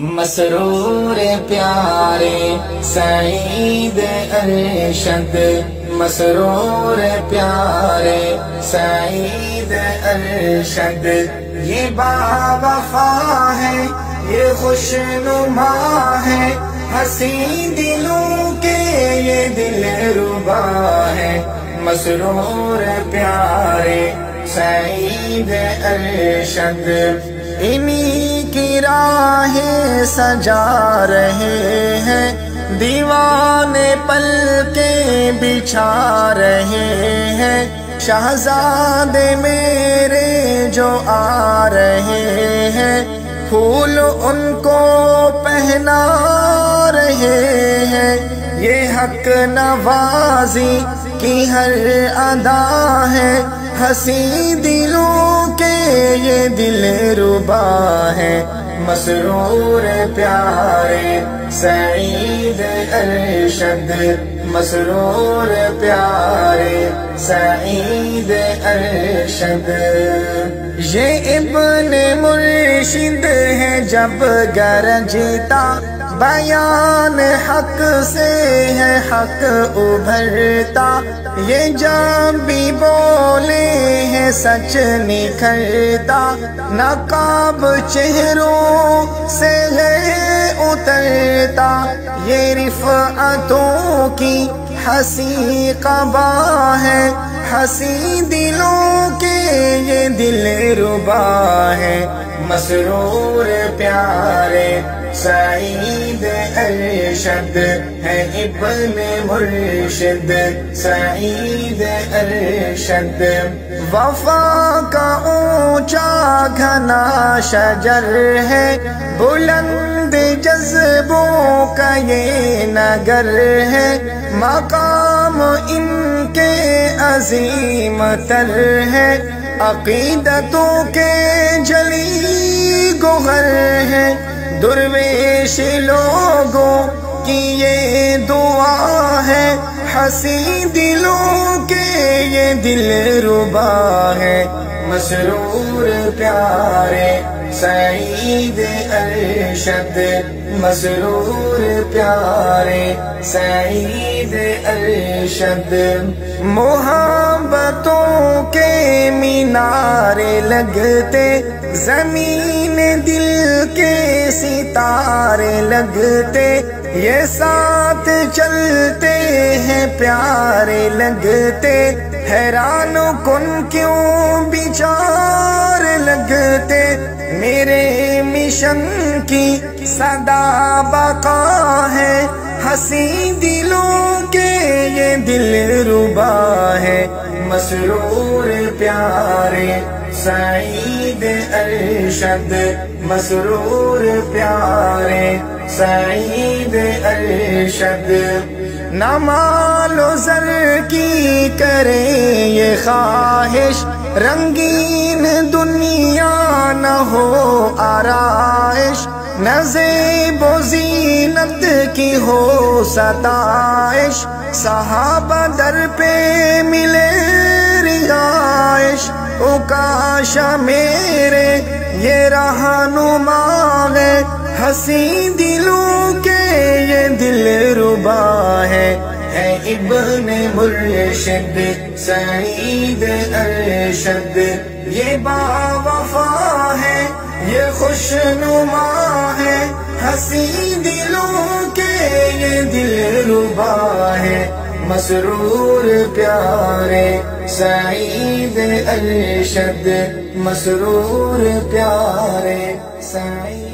مسرور پیارے سعید ارشد، مسرور پیارے سعید ارشد، یہ باوفا ہے، یہ خوش نما ہے، حسین دلوں کے یہ دل ربا ہے۔ مسرور پیارے سعید ارشد، انہی کی راہیں سجا رہے ہیں، دیوانے پل کے بچھا رہے ہیں، شہزادے میرے جو آ رہے ہیں، پھول ان کو پہنا رہے ہیں۔ یہ حق نوازی کی ہر ادا ہے، حسین دلوں کے یہ دل ربا ہے۔ مسرور پیارے سعید ارشد، مسرور پیارے سعید ارشد، یہ ابن مرشد ہے جب گرجتا، بیان حق سے ہے حق ابھرتا، یہ جب بھی بولے ہے سچ نکھرتا، نقاب چہروں سے ہے اترتا، یہ رفعتوں کی حسین قبا ہے، حسین دلوں کے یہ دل ربا ہے۔ مسرور پیارے سعید ارشد ہے ابن مرشد سعید ارشد، وفا کا اونچا گھنا شجر ہے، بلند جذبوں کا یہ نگر ہے، مقام ان کے عظیم تر ہے، عقیدتوں کے جلی گوہر ہے، درویش لوگوں کی یہ دعا ہے، حسین دلوں کے یہ دل ربا ہے۔ مسرور پیارے سعید ارشد، مسرور پیارے سعید ارشد، محبتوں کے مینارے لگتے، زمین دل کے ستارے لگتے، یہ ساتھ چلتے ہیں پیارے لگتے، حیران کن کیوں بیچار لگتے، میرے مشن کی صدا بقا ہے، حسین دلوں کے یہ دل ربا ہے۔ مسرور پیارے سعید ارشد، مسرور پیارے سعید ارشد، نہ مال و زر کی کرے یہ خواہش، رنگین دنیا نہ ہو آرائش، نہ زیب و زینت کی ہو ستائش، صحابہ در پہ ملے رہائش، او کاش میرے یہ رہنما ہے، حسین دلوں کے یہ دل ربا ہے۔ ابن مرشد سعید ارشد، یہ باوفا ہے، یہ خوش نما ہے، حسین دلوں کے یہ دل ربا ہے۔ مسرور پیارے سعید ارشد، مسرور پیارے سعید